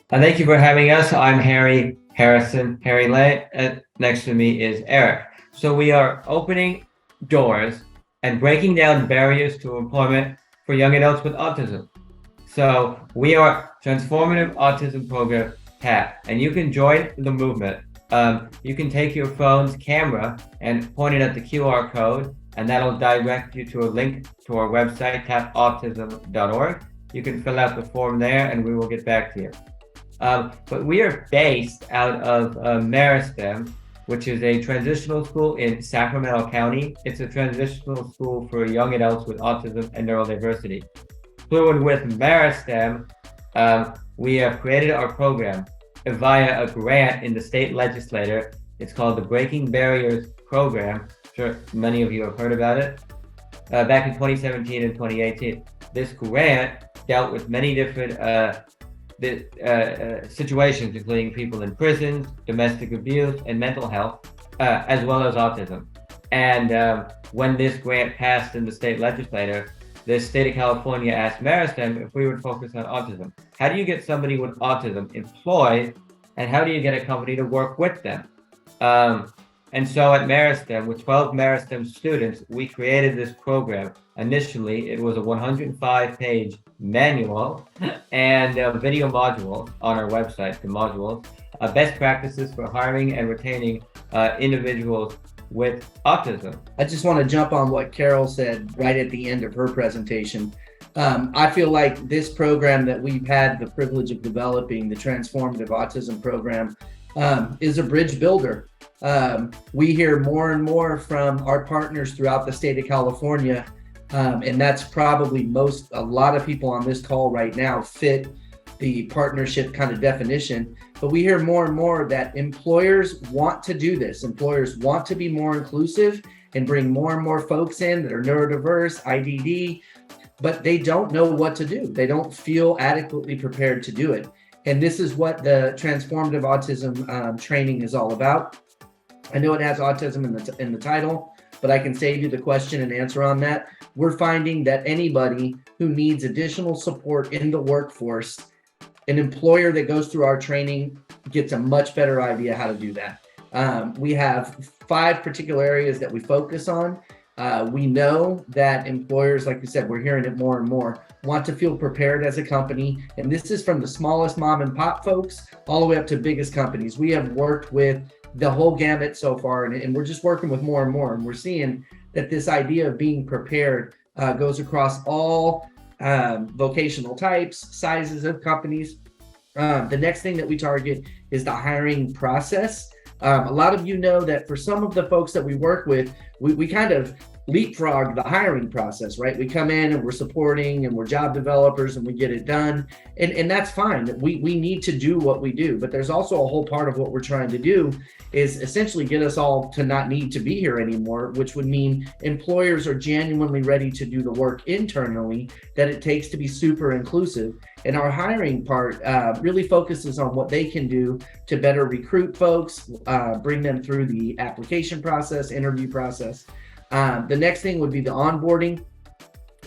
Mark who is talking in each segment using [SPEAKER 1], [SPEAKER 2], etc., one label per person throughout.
[SPEAKER 1] Thank you for having us. I'm Harry Harrison, Harry Lane, and next to me is Eric. So we are opening doors and breaking down barriers to employment for young adults with autism. So we are Transformative Autism Program TAP, and you can join the movement. You can take your phone's camera and point it at the QR code, and that'll direct you to a link to our website, tapautism.org. You can fill out the form there, and we will get back to you. But we are based out of Meristem, which is a transitional school in Sacramento County. It's a transitional school for young adults with autism and neurodiversity. Fluent with Meristem, we have created our program via a grant in the state legislature. It's called the Breaking Barriers Program. I'm sure many of you have heard about it. Back in 2017 and 2018. This grant dealt with many different situations, including people in prisons, domestic abuse, and mental health, as well as autism. And when this grant passed in the state legislature, the state of California asked Meristem if we would focus on autism. How do you get somebody with autism employed, and how do you get a company to work with them? And so at Meristem, with 12 Meristem students, we created this program. Initially, it was a 105-page manual and video module on our website, the modules, best practices for hiring and retaining individuals with autism.
[SPEAKER 2] I just want to jump on what Carol said right at the end of her presentation. I feel like this program that we've had the privilege of developing, the Transformative Autism Program, is a bridge builder. We hear more and more from our partners throughout the state of California, and that's probably a lot of people on this call right now fit the partnership kind of definition. But we hear more and more that employers want to do this. Employers want to be more inclusive and bring more and more folks in that are neurodiverse, IDD, but they don't know what to do. They don't feel adequately prepared to do it. And this is what the Transformative Autism training is all about. I know it has autism in the title, but I can save you the question and answer on that. We're finding that anybody who needs additional support in the workforce, an employer that goes through our training gets a much better idea how to do that. We have 5 particular areas that we focus on. We know that employers, like we said, we're hearing it more and more, want to feel prepared as a company. And this is from the smallest mom and pop folks all the way up to biggest companies. We have worked with the whole gamut so far, and we're just working with more and more. And we're seeing that this idea of being prepared goes across all vocational types, sizes of companies. The next thing that we target is the hiring process. A lot of you know that for some of the folks that we work with, we kind of leapfrog the hiring process, right? We come in and we're supporting and we're job developers and we get it done. And that's fine. We need to do what we do. But there's also a whole part of what we're trying to do is essentially get us all to not need to be here anymore, which would mean employers are genuinely ready to do the work internally that it takes to be super inclusive. And our hiring part really focuses on what they can do to better recruit folks, bring them through the application process, interview process. The next thing would be the onboarding.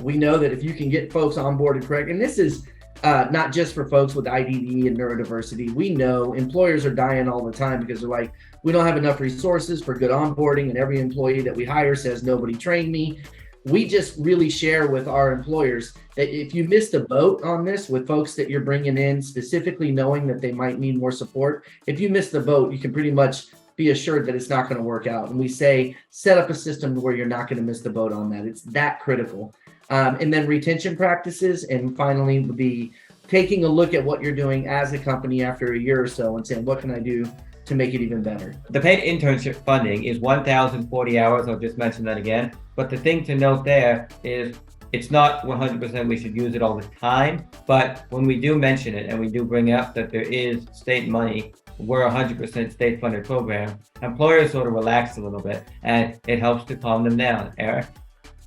[SPEAKER 2] We know that if you can get folks onboarded correct, and this is not just for folks with IDD and neurodiversity. We know employers are dying all the time because they're like, we don't have enough resources for good onboarding, and every employee that we hire says nobody trained me. We just really share with our employers that if you miss the boat on this with folks that you're bringing in, specifically knowing that they might need more support, if you miss the boat, you can pretty much be assured that it's not going to work out. And we say, set up a system where you're not going to miss the boat on that. It's that critical. And then retention practices. And finally, the taking a look at what you're doing as a company after a year or so and saying, what can I do to make it even better?
[SPEAKER 1] The paid internship funding is 1,040 hours. I'll just mention that again. But the thing to note there is it's not 100% we should use it all the time. But when we do mention it and we do bring up that there is state money, we're a 100% state-funded program, employers sort of relax a little bit, and it helps to calm them down. Eric?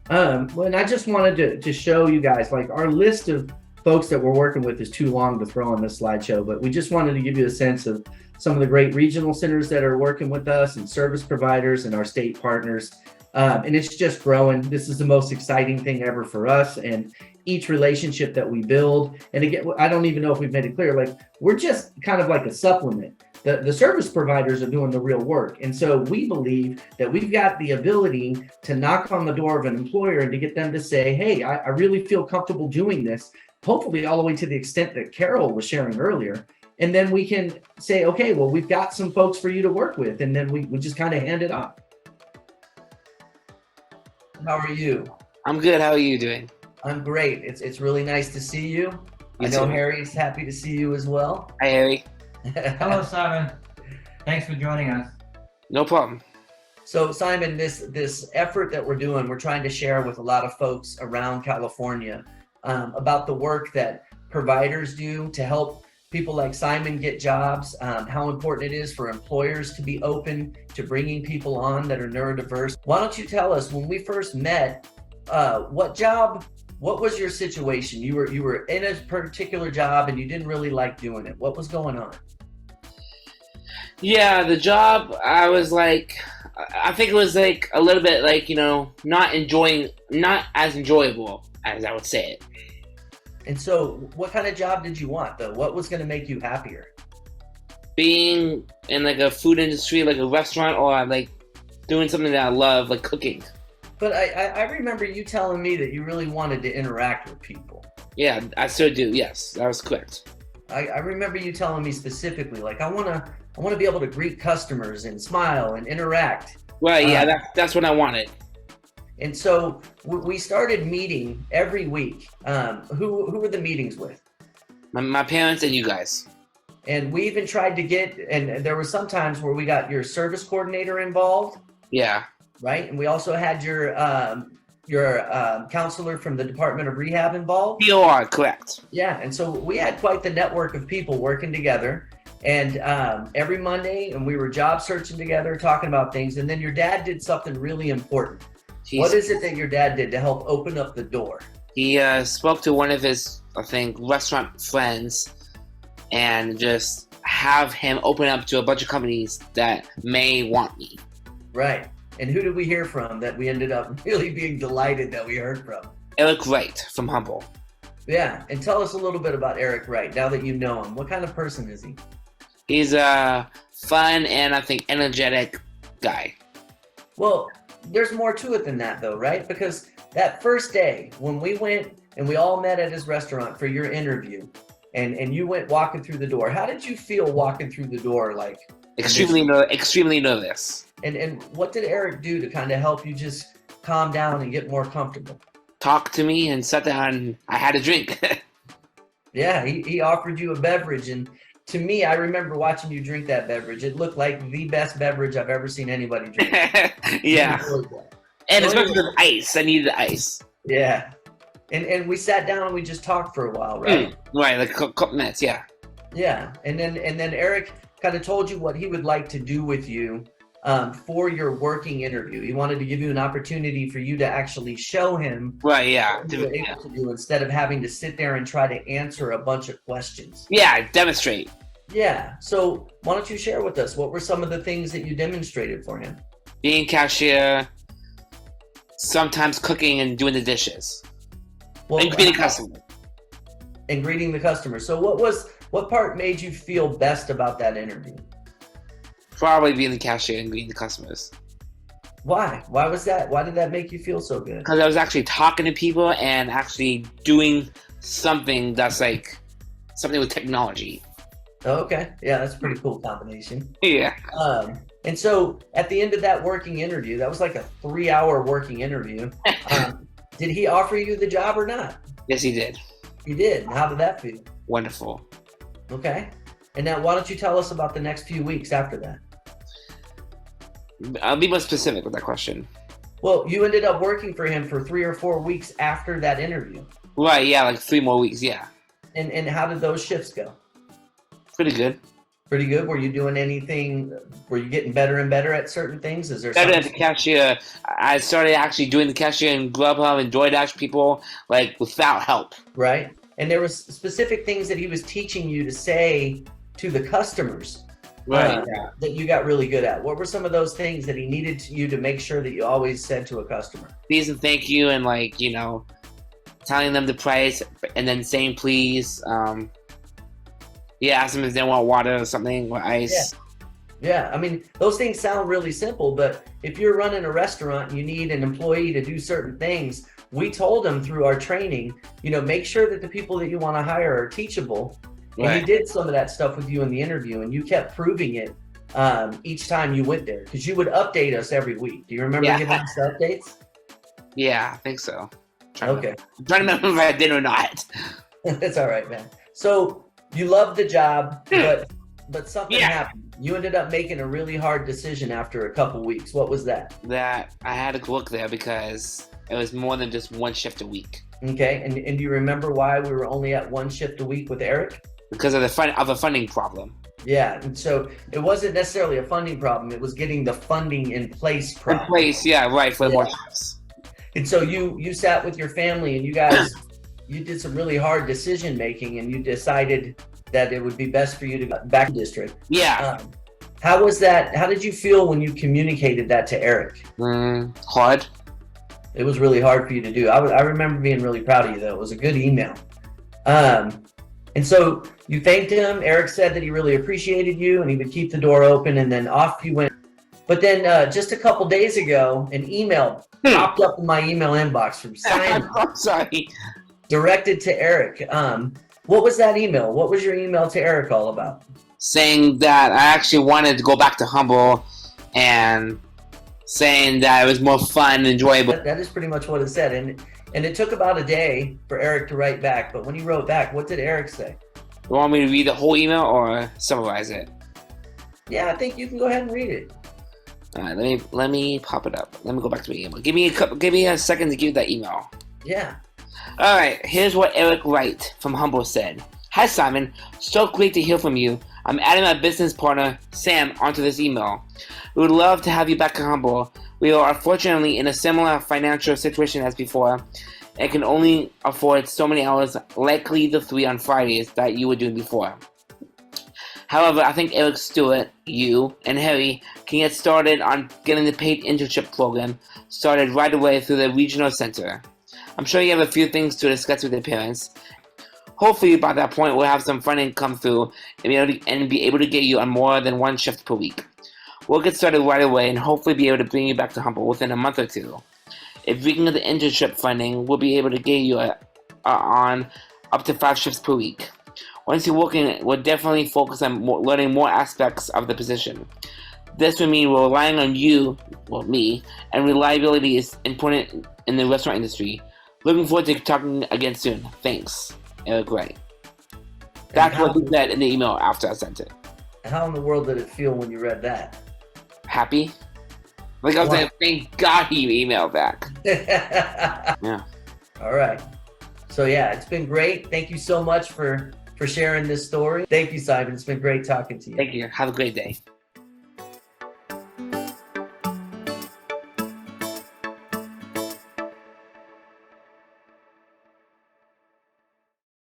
[SPEAKER 2] Well, and I just wanted to show you guys, like, our list of folks that we're working with is too long to throw on this slideshow, but we just wanted to give you a sense of some of the great regional centers that are working with us and service providers and our state partners. And it's just growing. This is the most exciting thing ever for us. And each relationship that we build. And again, I don't even know if we've made it clear, like we're just kind of like a supplement. The service providers are doing the real work. And so we believe that we've got the ability to knock on the door of an employer and to get them to say, hey, I really feel comfortable doing this, hopefully all the way to the extent that Carol was sharing earlier. And then we can say, okay, well, we've got some folks for you to work with. And then we just kind of hand it off. How are you?
[SPEAKER 3] I'm good. How are you doing?
[SPEAKER 2] I'm great. It's really nice to see you. I
[SPEAKER 3] You
[SPEAKER 2] know
[SPEAKER 3] too.
[SPEAKER 2] Harry's happy to see you as well.
[SPEAKER 3] Hi, Harry.
[SPEAKER 1] Hello, Simon. Thanks for joining us.
[SPEAKER 3] No problem.
[SPEAKER 2] So Simon, this effort that we're doing, we're trying to share with a lot of folks around California about the work that providers do to help people like Simon get jobs, how important it is for employers to be open to bringing people on that are neurodiverse. Why don't you tell us, when we first met, what was your situation? You were in a particular job and you didn't really like doing it. What was going on?
[SPEAKER 3] Yeah, the job, I was like, I think it was like a little bit like, not as enjoyable as I would say it.
[SPEAKER 2] And so what kind of job did you want though? What was going to make you happier?
[SPEAKER 3] Being in like a food industry, like a restaurant, or like doing something that I love, like cooking.
[SPEAKER 2] But I remember you telling me that you really wanted to interact with people.
[SPEAKER 3] Yeah, I still do. Yes, that was correct.
[SPEAKER 2] I remember you telling me specifically, like, I want to be able to greet customers and smile and interact.
[SPEAKER 3] Well, yeah, that's what I wanted.
[SPEAKER 2] And so we started meeting every week. Who were the meetings with?
[SPEAKER 3] My parents and you guys.
[SPEAKER 2] And we even tried to get, and there were some times where we got your service coordinator involved.
[SPEAKER 3] Yeah.
[SPEAKER 2] Right. And we also had your counselor from the Department of Rehab involved.
[SPEAKER 3] POR, correct.
[SPEAKER 2] Yeah. And so we had quite the network of people working together. And every Monday, and we were job searching together, talking about things. And then your dad did something really important. What is it that your dad did to help open up the door?
[SPEAKER 3] He spoke to one of his, I think, restaurant friends and just have him open up to a bunch of companies that may want me.
[SPEAKER 2] Right. And who did we hear from that we ended up really being delighted that we heard from?
[SPEAKER 3] Eric Wright from Humbowl.
[SPEAKER 2] Yeah. And tell us a little bit about Eric Wright, now that you know him. What kind of person is he?
[SPEAKER 3] He's a fun and I think energetic guy.
[SPEAKER 2] Well, there's more to it than that though, right? Because that first day when we went and we all met at his restaurant for your interview and you went walking through the door, how did you feel walking through the door? Like
[SPEAKER 3] Extremely nervous.
[SPEAKER 2] And what did Eric do to kind of help you just calm down and get more comfortable?
[SPEAKER 3] Talked to me and sat down and I had a drink.
[SPEAKER 2] Yeah, he offered you a beverage. And to me, I remember watching you drink that beverage. It looked like the best beverage I've ever seen anybody drink.
[SPEAKER 3] Yeah. And especially with ice. I needed ice.
[SPEAKER 2] Yeah. And we sat down and we just talked for a while, right?
[SPEAKER 3] Right, like a couple minutes, yeah.
[SPEAKER 2] Yeah. And then Eric kind of told you what he would like to do with you for your working interview. He wanted to give you an opportunity for you to actually show him
[SPEAKER 3] right, yeah.
[SPEAKER 2] what you were able to do instead of having to sit there and try to answer a bunch of questions.
[SPEAKER 3] Yeah, demonstrate.
[SPEAKER 2] Yeah. So why don't you share with us, what were some of the things that you demonstrated for him?
[SPEAKER 3] Being cashier, sometimes cooking and doing the dishes.
[SPEAKER 2] Well,
[SPEAKER 3] and greeting customers.
[SPEAKER 2] And greeting the customer. So what part made you feel best about that interview?
[SPEAKER 3] Probably being the cashier and greeting the customers.
[SPEAKER 2] Why? Why was that? Why did that make you feel so good?
[SPEAKER 3] Because I was actually talking to people and actually doing something that's like something with technology.
[SPEAKER 2] Oh, okay. Yeah, that's a pretty cool combination.
[SPEAKER 3] Yeah.
[SPEAKER 2] And so at the end of that working interview, that was like a 3-hour working interview. Did he offer you the job or not?
[SPEAKER 3] Yes, he did.
[SPEAKER 2] He did. How did that feel?
[SPEAKER 3] Wonderful.
[SPEAKER 2] Okay. And now why don't you tell us about the next few weeks after that?
[SPEAKER 3] I'll be more specific with that question.
[SPEAKER 2] Well, you ended up working for him for 3 or 4 weeks after that interview.
[SPEAKER 3] Right, yeah, like 3 more weeks, yeah.
[SPEAKER 2] And how did those shifts go?
[SPEAKER 3] Pretty good.
[SPEAKER 2] Pretty good. Were you doing anything? Were you getting better and better at certain things? Is there
[SPEAKER 3] Better
[SPEAKER 2] something?
[SPEAKER 3] at the cashier. I started actually doing the cashier in Grubhub and DoorDash people, like, without help.
[SPEAKER 2] Right. And there was specific things that he was teaching you to say to the customers.
[SPEAKER 3] Right.
[SPEAKER 2] That you got really good at. What were some of those things that he needed you to make sure that you always said to a customer?
[SPEAKER 3] Please and thank you, and like, you know, telling them the price and then saying please. Ask them if they want water or something or ice.
[SPEAKER 2] Yeah, I mean, those things sound really simple, but if you're running a restaurant and you need an employee to do certain things, we told them through our training, make sure that the people that you want to hire are teachable. And
[SPEAKER 3] Right.
[SPEAKER 2] he did some of that stuff with you in the interview, and you kept proving it each time you went there, because you would update us every week. Do you remember giving us updates?
[SPEAKER 3] Yeah, I think so.
[SPEAKER 2] Okay.
[SPEAKER 3] I'm trying to remember if I did or not.
[SPEAKER 2] That's all right, man. So you loved the job, but something happened. You ended up making a really hard decision after a couple weeks. What was that?
[SPEAKER 3] That I had to work there because it was more than just one shift a week.
[SPEAKER 2] Okay, and do you remember why we were only at one shift a week with Eric?
[SPEAKER 3] Because of the funding problem.
[SPEAKER 2] Yeah, and so it wasn't necessarily a funding problem. It was getting the funding in place problem.
[SPEAKER 3] In place, yeah, right, for more shifts.
[SPEAKER 2] And so you sat with your family and you guys, you did some really hard decision making, and you decided that it would be best for you to go back to district.
[SPEAKER 3] Yeah.
[SPEAKER 2] How was that? How did you feel when you communicated that to Eric?
[SPEAKER 3] Hard.
[SPEAKER 2] It was really hard for you to do. I remember being really proud of you, though. It was a good email. And so you thanked him. Eric said that he really appreciated you and he would keep the door open, and then off you went. But then just a couple days ago, an email popped up in my email inbox from Simon.
[SPEAKER 3] I'm sorry.
[SPEAKER 2] Directed to Eric. What was that email? What was your email to Eric all about?
[SPEAKER 3] Saying that I actually wanted to go back to Humbowl and saying that it was more fun and enjoyable.
[SPEAKER 2] That is pretty much what it said. And it took about a day for Eric to write back. But when he wrote back, what did Eric say?
[SPEAKER 3] You want me to read the whole email or summarize it?
[SPEAKER 2] Yeah, I think you can go ahead and read it.
[SPEAKER 3] All right, let me pop it up. Let me go back to my email. Give me a second to give that email.
[SPEAKER 2] Yeah.
[SPEAKER 3] All right, here's what Eric Wright from Humboldt said. Hi, Simon. So great to hear from you. I'm adding my business partner, Sam, onto this email. We would love to have you back at Humboldt. We are unfortunately in a similar financial situation as before and can only afford so many hours, likely the 3 on Fridays that you were doing before. However, I think Eric Stewart, you, and Harry can get started on getting the paid internship program started right away through the regional center. I'm sure you have a few things to discuss with your parents. Hopefully by that point we'll have some funding come through and be able to get you on more than one shift per week. We'll get started right away and hopefully be able to bring you back to Humboldt within a month or two. If we can get the internship funding, we'll be able to get you on up to 5 shifts per week. Once you're working, we'll definitely focus on learning more aspects of the position. This would mean we're relying on you, me, and reliability is important in the restaurant industry. Looking forward to talking again soon. Thanks, Eric Wright. That's what he said in the email after I sent it.
[SPEAKER 2] How in the world did it feel when you read that?
[SPEAKER 3] Happy? Like I was saying, thank God he emailed back. Yeah.
[SPEAKER 2] All right. So yeah, it's been great. Thank you so much for sharing this story. Thank you, Simon. It's been great talking to you.
[SPEAKER 3] Thank you. Have a great day.